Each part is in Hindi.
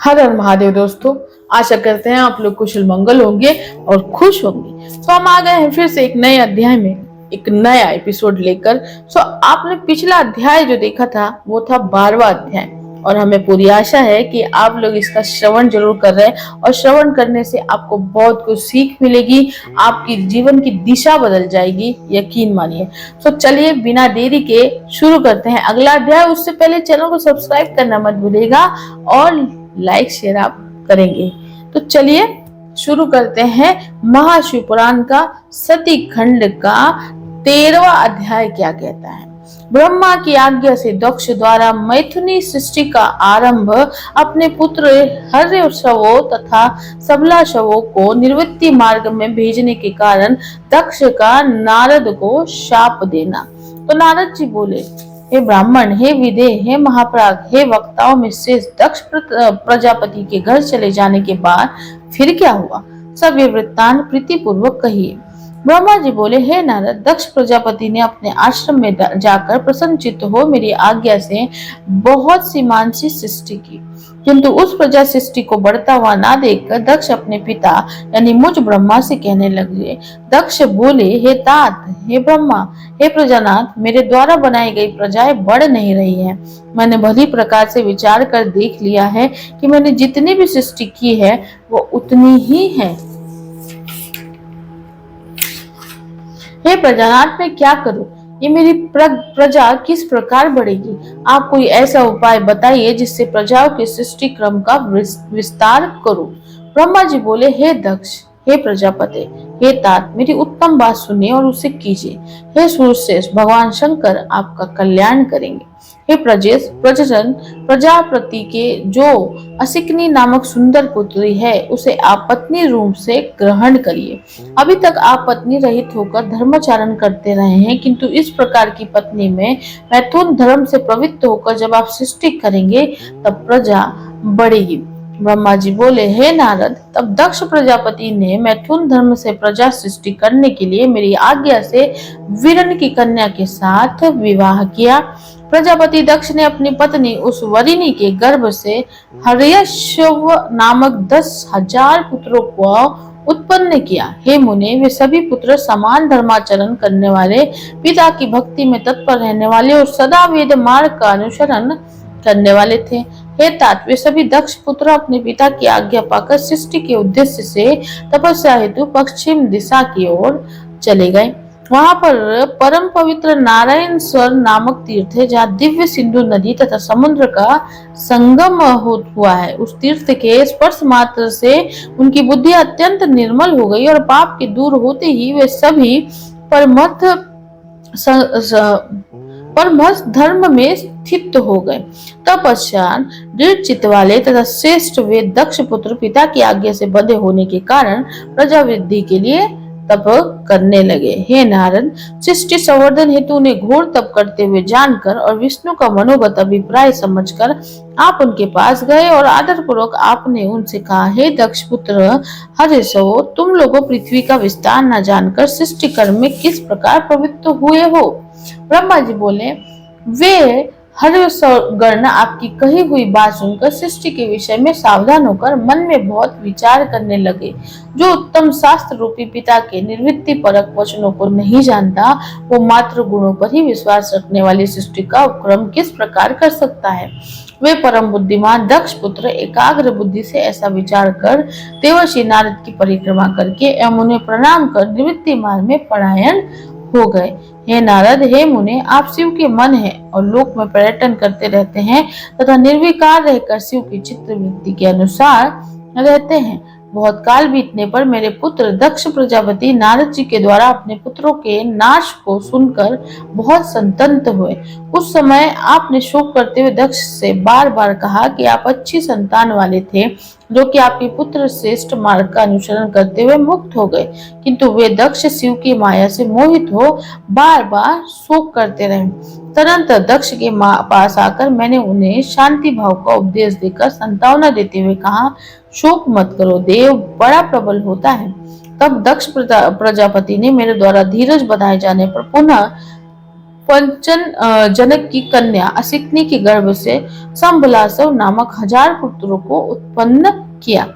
हर हर महादेव दोस्तों, आशा करते हैं आप लोग कुशल मंगल होंगे और खुश होंगे। तो हम आ गए हैं फिर से एक नए अध्याय में, एक नया एपिसोड लेकर। आपने पिछला अध्याय जो देखा था वो था 12वां अध्याय, और हमें पूरी आशा है कि आप लोग इसका श्रवण जरूर कर रहे हैं, और श्रवण करने से आपको बहुत कुछ सीख मिलेगी, आपकी जीवन की दिशा बदल जाएगी, यकीन मानिए। तो चलिए बिना देरी के शुरू करते हैं अगला अध्याय। उससे पहले चैनल को सब्सक्राइब करना मत भूलिएगा और लाइक शेयर आप करेंगे। तो चलिए शुरू करते हैं महाशिव पुराण का सती खंड का 13वां अध्याय क्या कहता है। ब्रह्मा की आज्ञा से दक्ष द्वारा मैथुनी सृष्टि का आरंभ अपने पुत्र हर्यशवों तथा सबलाशवों को निवृत्ति मार्ग में भेजने के कारण दक्ष का नारद को शाप देना। तो नारद जी बोले, हे ब्राह्मण, हे विदेह, हे महाप्राग, हे वक्ताओं में श्रेष्ठ दक्ष प्रजापति के घर चले जाने के बाद फिर क्या हुआ, सब ये वृत्तांत प्रीति पूर्वक कहिए। ब्रह्मा जी बोले, हे नारद, दक्ष प्रजापति ने अपने आश्रम में जाकर प्रसन्नचित्त हो मेरी आज्ञा से बहुत सी मानसी सृष्टि की, किंतु उस प्रजा सृष्टि को बढ़ता हुआ ना देखकर दक्ष अपने पिता यानी मुझ ब्रह्मा से कहने लगे। दक्ष बोले, हे तात, हे ब्रह्मा, हे प्रजानाथ, मेरे द्वारा बनाई गई प्रजाएं बढ़ नहीं रही हैं। मैंने भली प्रकार से विचार कर देख लिया है कि मैंने जितनी भी सृष्टि की है वो उतनी ही है। हे प्रजानाथ, मैं क्या करूं? ये मेरी प्रजा किस प्रकार बढ़ेगी? आप कोई ऐसा उपाय बताइए जिससे प्रजाओं के सृष्टि क्रम का विस्तार करूं। ब्रह्मा जी बोले, हे दक्ष, हे प्रजापति, हे तात, मेरी उत्तम बात सुनिए और उसे कीजिए। हे सूर्यश्रेष्ठ, भगवान शंकर आपका कल्याण करेंगे। हे प्रजन, प्रजापति के जो असिकनी नामक सुंदर पुत्री है उसे आप पत्नी रूप से ग्रहण करिए। अभी तक आप पत्नी रहित होकर धर्माचरण करते रहे हैं, किंतु इस प्रकार की पत्नी में मैथुन धर्म से प्रवृत्त होकर जब आप सृष्टि करेंगे तब प्रजा बढ़ेगी। ब्रह्मा जी बोले, हे नारद, तब दक्ष प्रजापति ने मैथुन धर्म से प्रजा सृष्टि करने के लिए मेरी आज्ञा से वीरन की कन्या के साथ विवाह किया। प्रजापति दक्ष ने अपनी पत्नी उस वरिणी के गर्भ से हर्यश्व नामक 10,000 पुत्रों को उत्पन्न किया। हे मुने, वे सभी पुत्र समान धर्माचरण करने वाले, पिता की भक्ति में तत्पर रहने वाले और सदा वेद मार्ग का अनुसरण करने वाले थे। हे तात, वे सभी दक्ष पुत्र अपने पिता की आज्ञा पाकर सृष्टि के उद्देश्य से तपस्या हेतु पश्चिम दिशा की ओर चले गए। वहां पर परम पवित्र नारायण स्वर नामक तीर्थ है, जहाँ दिव्य सिंधु नदी तथा समुद्र का संगम हुआ है। उस तीर्थ के स्पर्श मात्र से उनकी बुद्धि अत्यंत निर्मल हो गई और पाप के दूर होते ही वे सभी परमहंस धर्म में स्थित हो गए। तत्पश्चात दृढ़ चित्त वाले तथा श्रेष्ठ वे दक्ष पुत्र पिता की आज्ञा से बंधे होने के कारण प्रजा वृद्धि के लिए तप करने लगे। हे नारद, सृष्टि संवर्धन हेतु उन्हें घोर तप करते हुए जानकर और विष्णु का मनोगत अभिप्राय समझकर आप उनके पास गए और आदर पूर्वक आपने उनसे कहा, हे दक्ष पुत्र हर्यशवो, तुम लोगों पृथ्वी का विस्तार न जानकर सृष्टि कर्म में किस प्रकार प्रवृत्त हुए हो? ब्रह्मा जी बोले, वे हर्यशवगण आपकी कही हुई बात सुनकर सृष्टि के विषय में सावधान होकर मन में बहुत विचार करने लगे। जो उत्तम शास्त्र रूपी पिता के निर्वृत्ति परक वचनों को नहीं जानता, वो मात्र गुणों पर ही विश्वास रखने वाली सृष्टि का उपक्रम किस प्रकार कर सकता है? वे परम बुद्धिमान दक्ष पुत्र एकाग्र बुद्धि से ऐसा विचार कर देवर्षि नारद की परिक्रमा करके एवं उन्हें प्रणाम कर निवृत्ति मार्ग में पलायन हो गए। हे नारद, हे मुने, आप शिव के मन हैं और लोक में पर्यटन करते रहते हैं तथा निर्विकार रहकर शिव की चित्त वृत्ति के अनुसार रहते हैं। बहुत काल बीतने पर मेरे पुत्र दक्ष प्रजापति नारद जी के द्वारा अपने पुत्रों के नाश को सुनकर बहुत संतप्त हुए। उस समय आपने शोक करते हुए दक्ष से बार बार कहा कि आप अच्छी संतान वाले थे, जो कि आपके पुत्र श्रेष्ठ मार्ग का अनुसरण करते हुए मुक्त हो गए, किंतु वे दक्ष शिव की माया से मोहित हो बार बार शोक करते रहे। तदनंतर दक्ष के पास आकर मैंने उन्हें शांति भाव का उपदेश देकर सांत्वना देते हुए कहा, शोक मत करो, देव बड़ा प्रबल होता है। तब दक्ष प्रजापति ने मेरे द्वारा धीरज बधाए जाने पर पुनः पंचन जनक की कन्या असिकनी के गर्भ से संबलासव नामक 1000 पुत्रों को उत्पन्न किया।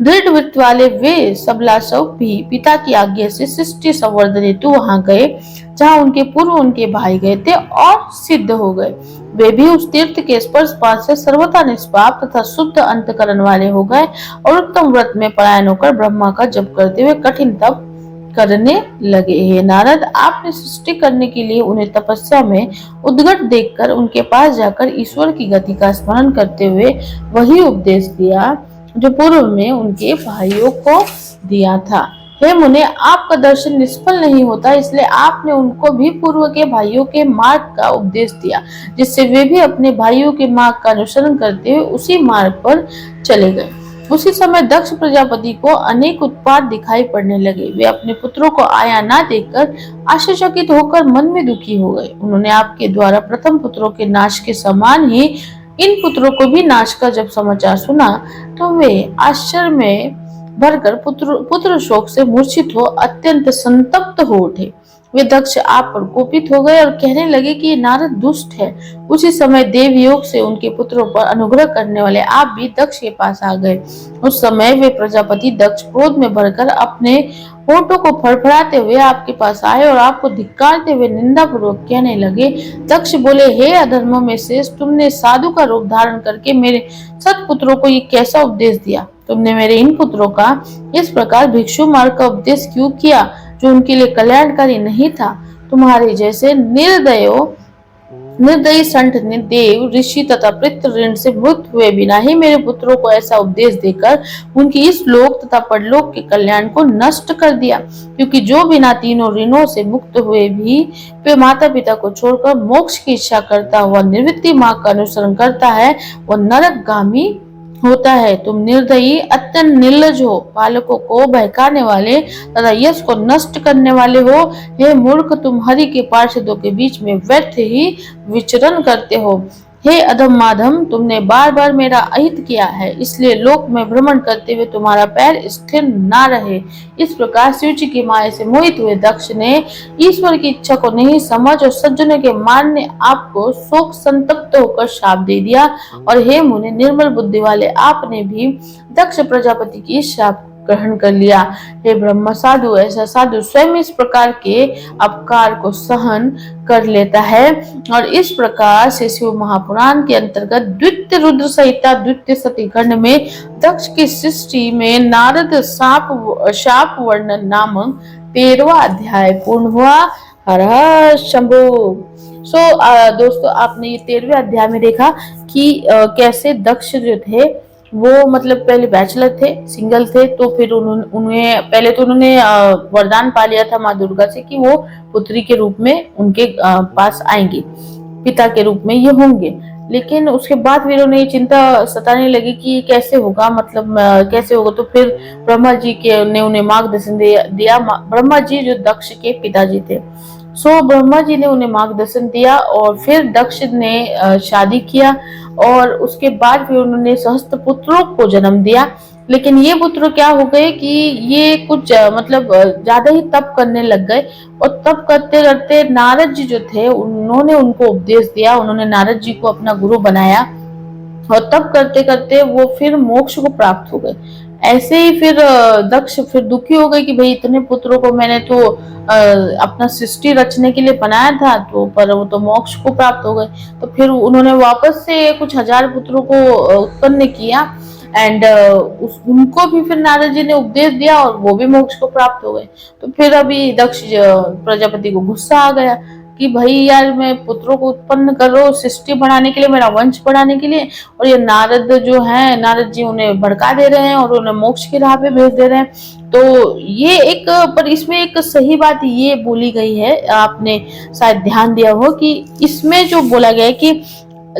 दृढ़ वृत्त वाले वे सबलासव भी पिता की आज्ञा से सृष्टि संवर्धन हेतु वहां गए जहां उनके पूर्व उनके भाई गए थे और सिद्ध हो गए। वे भी उस तीर्थ के स्पर्श पात से सर्वथा निष्पाप तथा शुद्ध अंतकरण वाले हो गए और उत्तम व्रत में पलायन होकर ब्रह्मा का जप करते हुए कठिन तप करने लगे। हे नारद, आपने सृष्टि करने के लिए उन्हें तपस्या में उद्गत देखकर उनके पास जाकर ईश्वर की गति का स्मरण करते हुए वही उपदेश दिया जो पूर्व में उनके भाइयों को दिया था। हे मुने, आपका दर्शन निष्फल नहीं होता, इसलिए आपने उनको भी पूर्व के भाइयों के मार्ग का उपदेश दिया, जिससे वे भी अपने भाइयों के मार्ग का अनुसरण करते हुए उसी मार्ग पर चले गए। उसी समय दक्ष प्रजापति को अनेक उत्पात दिखाई पड़ने लगे। वे अपने पुत्रों को आया न देखकर आश्चर्यचकित होकर मन में दुखी हो गए। उन्होंने आपके द्वारा प्रथम पुत्रों के नाश के समान ही इन पुत्रों को भी नाश का जब समाचार सुना तो वे आश्चर्य में भरकर पुत्र शोक से मूर्छित हो अत्यंत संतप्त हो उठे। वे दक्ष आप पर कोपित हो गए और कहने लगे कि ये नारद दुष्ट है। उसी समय देव योग से उनके पुत्रों पर अनुग्रह करने वाले आप भी दक्ष के पास आ गए। उस समय वे प्रजापति दक्ष क्रोध में भरकर अपने होठों को फड़फड़ाते हुए आपके पास आए और आपको धिक्कारते हुए निंदा पूर्वक कहने लगे। दक्ष बोले, हे अधर्म में शेष, तुमने साधु का रूप धारण करके मेरे सत्पुत्रों को ये कैसा उपदेश दिया? तुमने मेरे इन पुत्रों का इस प्रकार भिक्षु मार्ग का उपदेश क्यों किया जो उनके लिए कल्याणकारी नहीं था? तुम्हारे जैसे निर्दयी संत ने देव, ऋषि तथा पितृ ऋण से मुक्त हुए बिना ही मेरे पुत्रों को ऐसा उपदेश देकर उनकी इस लोक तथा परलोक के कल्याण को नष्ट कर दिया। क्योंकि जो बिना तीनों ऋणों से मुक्त हुए भी वे माता पिता को छोड़कर मोक्ष की इच्छा करता हुआ निवृत्ति मार्ग का अनुसरण करता है, वह नरकगामी होता है। तुम निर्दयी, अत्यंत निर्लज हो, बालकों को बहकाने वाले तथा यश को नष्ट करने वाले हो। हे मूर्ख, तुम हरि के पार्षदों के बीच में व्यर्थ ही विचरण करते हो। हे अधम माधम, तुमने बार बार मेरा अहित किया है, इसलिए लोक में भ्रमण करते हुए तुम्हारा पैर स्थिर न रहे। इस प्रकार शिव जी की माया से मोहित हुए दक्ष ने ईश्वर की इच्छा को नहीं समझ और सज्जनों के मान ने आपको शोक संतप्त होकर शाप दे दिया। और हे मुने, निर्मल बुद्धि वाले आपने भी दक्ष प्रजापति की शाप ग्रहण कर लिया। हे ब्रह्म साधु, ऐसा साधु स्वयं इस प्रकार के अपकार को सहन कर लेता है। और इस प्रकार से शिव महापुराण के अंतर्गत द्वितीय रुद्र संहिता द्वितीय सती खंड में दक्ष की सृष्टि में नारद शाप वर्णन नामक 13वां अध्याय पूर्ण हुआ। हर हर शंभु। दोस्तों, आपने ये 13वें अध्याय में देखा कि कैसे दक्ष जो थे वो मतलब पहले बैचलर थे, सिंगल थे, तो फिर उन्हें पहले तो उन्होंने वरदान पा लिया था माँ दुर्गा से कि वो पुत्री के रूप में उनके पास आएंगी, पिता के रूप में ये होंगे। लेकिन उसके बाद फिर उन्हें चिंता सताने लगी कि कैसे होगा, मतलब कैसे होगा। तो फिर ब्रह्मा जी ने उन्हें मार्गदर्शन दिया। ब्रह्मा जी जो दक्ष के पिताजी थे, ब्रह्मा जी ने उन्हें मार्गदर्शन दिया और फिर दक्ष ने शादी किया और उसके बाद फिर उन्होंने सहस्त्र पुत्रों को जन्म दिया। लेकिन ये पुत्र क्या हो गए कि ये कुछ मतलब ज्यादा ही तप करने लग गए और तप करते करते नारद जी जो थे उन्होंने उनको उपदेश दिया। उन्होंने नारद जी को अपना गुरु बनाया और तप करते करते वो फिर मोक्ष को प्राप्त हो गए। ऐसे ही फिर दक्ष फिर दुखी हो गए कि भाई इतने पुत्रों को मैंने तो अपना सृष्टि रचने के लिए बनाया था, तो पर वो तो मोक्ष को प्राप्त हो गए। तो फिर उन्होंने वापस से कुछ 1000 पुत्रों को उत्पन्न किया एंड उनको भी फिर नारद जी ने उपदेश दिया और वो भी मोक्ष को प्राप्त हो गए। तो फिर अभी दक्ष प्रजापति को गुस्सा आ गया कि भाई यार, मैं पुत्रों को उत्पन्न कर रहा हूँ सृष्टि बढ़ाने के लिए, मेरा वंश बढ़ाने के लिए, और ये नारद जो है, नारद जी उन्हें भड़का दे रहे हैं और उन्हें मोक्ष की राह पे भेज दे रहे हैं। तो ये एक, पर इसमें एक सही बात ये बोली गई है, आपने शायद ध्यान दिया हो कि इसमें जो बोला गया है कि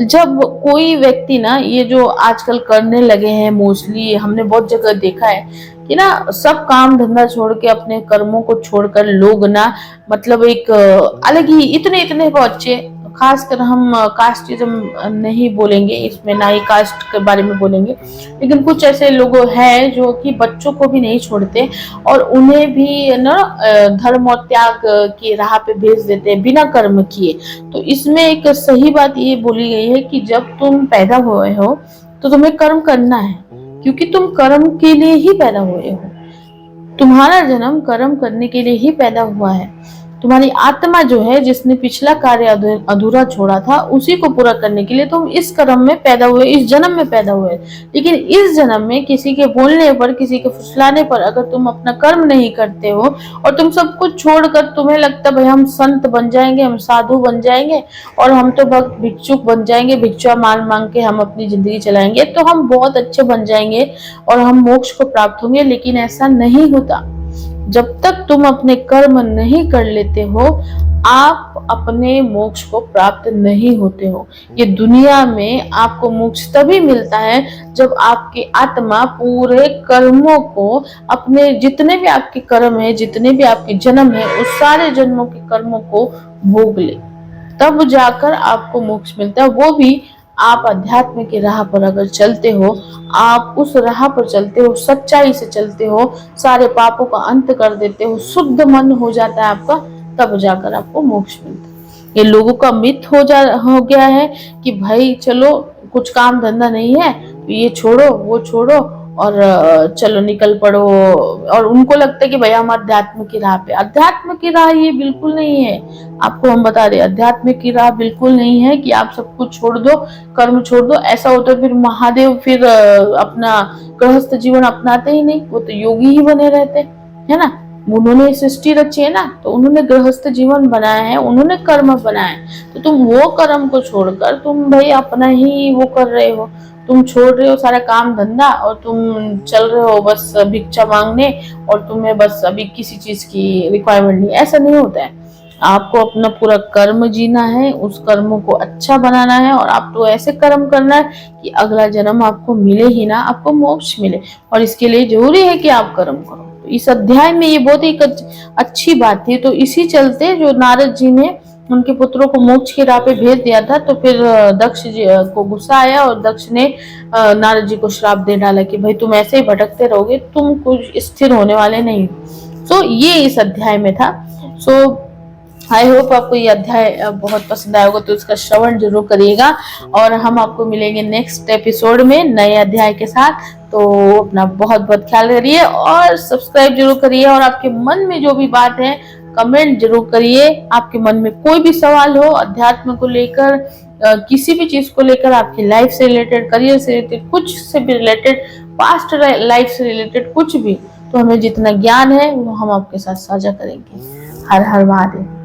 जब कोई व्यक्ति ना, ये जो आजकल करने लगे हैं मोस्टली, हमने बहुत जगह देखा है कि ना सब काम धंधा छोड़ के अपने कर्मों को छोड़कर लोग ना मतलब एक अलग ही इतने इतने बच्चे खासकर हम कास्टिज्म नहीं बोलेंगे इसमें, ना ही कास्ट के बारे में बोलेंगे, लेकिन कुछ ऐसे लोग हैं जो कि बच्चों को भी नहीं छोड़ते और उन्हें भी ना धर्म और त्याग की राह पे भेज देते हैं बिना कर्म किए। तो इसमें एक सही बात ये बोली गई है कि जब तुम पैदा हुए हो तो तुम्हें कर्म करना है, क्योंकि तुम कर्म के लिए ही पैदा हुए हो। तुम्हारा जन्म कर्म करने के लिए ही पैदा हुआ है। तुम्हारी आत्मा जो है, जिसने पिछला कार्य अधूरा छोड़ा था, उसी को पूरा करने के लिए तुम इस कर्म में पैदा हुए, इस जन्म में पैदा हुए। लेकिन इस जन्म में किसी के बोलने पर, किसी के फुसलाने पर अगर तुम अपना कर्म नहीं करते हो और तुम सब कुछ छोड़कर तुम्हें लगता भाई हम संत बन जाएंगे, हम साधु बन जाएंगे और हम तो भक्त भिक्षुक बन जाएंगे, भिक्षा मांग मांग के हम अपनी जिंदगी चलाएंगे, तो हम बहुत अच्छे बन जाएंगे और हम मोक्ष को प्राप्त होंगे। लेकिन ऐसा नहीं होता। जब तक तुम अपने कर्म नहीं कर लेते हो, आप अपने मोक्ष को प्राप्त नहीं होते हो। ये दुनिया में आपको मोक्ष तभी मिलता है जब आपकी आत्मा पूरे कर्मों को, अपने जितने भी आपके कर्म है, जितने भी आपके जन्म है, उस सारे जन्मों के कर्मों को भोग ले, तब जाकर आपको मोक्ष मिलता है। वो भी आप अध्यात्म की राह पर अगर चलते हो, आप उस राह पर चलते हो, सच्चाई से चलते हो, सारे पापों का अंत कर देते हो, शुद्ध मन हो जाता है आपका, तब जाकर आपको मोक्ष मिलता है। ये लोगों का मिथ हो गया है कि भाई चलो कुछ काम धंधा नहीं है तो ये छोड़ो वो छोड़ो और चलो निकल पड़ो, और उनको लगता है कि भाई हम अध्यात्म की राह पे। अध्यात्म की राह ये बिल्कुल नहीं है। आपको हम बता रहे, अध्यात्म की राह बिल्कुल नहीं है कि आप सब कुछ छोड़ दो, कर्म छोड़ दो। ऐसा होता फिर महादेव फिर अपना गृहस्थ जीवन अपनाते ही नहीं, वो तो योगी ही बने रहते, है ना। उन्होंने सृष्टि रची है ना, तो उन्होंने गृहस्थ जीवन बनाया है, उन्होंने कर्म बनाया है। तो तुम वो कर्म को छोड़कर तुम भाई अपना ही वो कर रहे हो, तुम छोड़ रहे हो सारा काम धंधा और तुम चल रहे हो बस भिक्षा मांगने, और तुम्हें बस अभी किसी चीज की रिक्वायरमेंट नहीं। ऐसा नहीं होता है। आपको अपना पूरा कर्म जीना है, उस कर्मों को अच्छा बनाना है, और आपको ऐसे कर्म करना है कि अगला जन्म आपको मिले ही ना, आपको मोक्ष मिले। और इसके लिए जरूरी है कि आप कर्म करो। तो इस अध्याय में ये बहुत ही अच्छी बात थी। तो इसी चलते जो नारद जी ने उनके पुत्रों को मोक्ष की राह पे भेज दिया था, तो फिर दक्ष जी को गुस्सा आया और दक्ष ने नारद जी को श्राप दे डाला कि भाई तुम ऐसे ही भटकते रहोगे, तुम कुछ स्थिर होने वाले नहीं। सो ये इस अध्याय में था। सो आई होप आपको ये अध्याय बहुत पसंद आया होगा, तो इसका श्रवण जरूर करिएगा। और हम आपको मिलेंगे नेक्स्ट एपिसोड में नए अध्याय के साथ। तो अपना बहुत बहुत ख्याल करिए और सब्सक्राइब जरूर करिए। और आपके मन में जो भी बात है कमेंट जरूर करिए। आपके मन में कोई भी सवाल हो अध्यात्म को लेकर, किसी भी चीज को लेकर, आपकी लाइफ से रिलेटेड, करियर से रिलेटेड, कुछ से भी रिलेटेड, पास्ट लाइफ से रिलेटेड कुछ भी, तो हमें जितना ज्ञान है वो हम आपके साथ साझा करेंगे। हर हर महादेव।